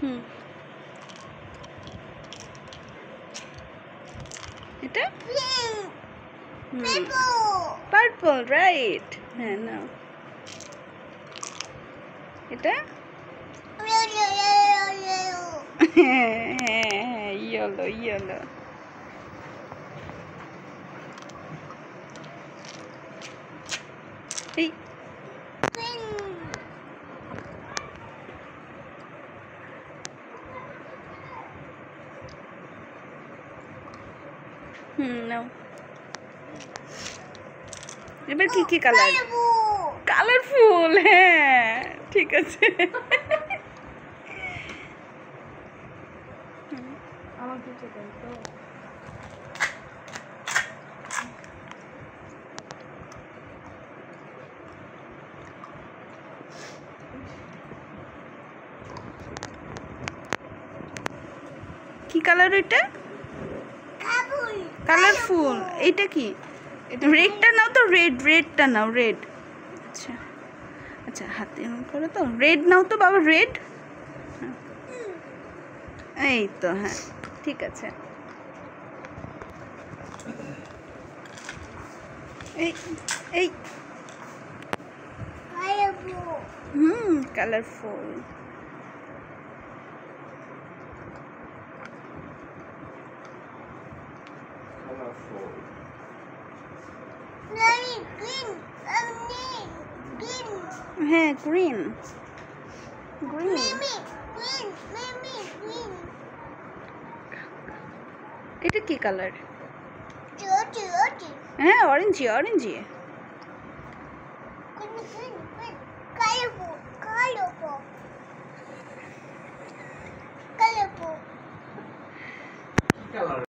হুম, এটা purple, right. হ্যাঁ, নাও এটা। হ্যাঁ, ইয়েলো ইয়েলো। এই নাও। এবার কি কি কালার? কালারফুল, হ্যাঁ ঠিক আছে। আমার কিছু দেন তো। কি কালার এটা? কালারফুল। এইটা কি? রেডটা নাও তো, রেডটা নাও, রেড। আচ্ছা আচ্ছা, হাতে এমন করো তো, রেড নাও তো বাবা, রেড। এই তো, হ্যাঁ ঠিক আছে। এই এই কালারফুল। হ্যাঁ, গ্রিন গ্রিন। এটা কি কালার? হ্যাঁ, অরেঞ্জি অরেঞ্জি। Color.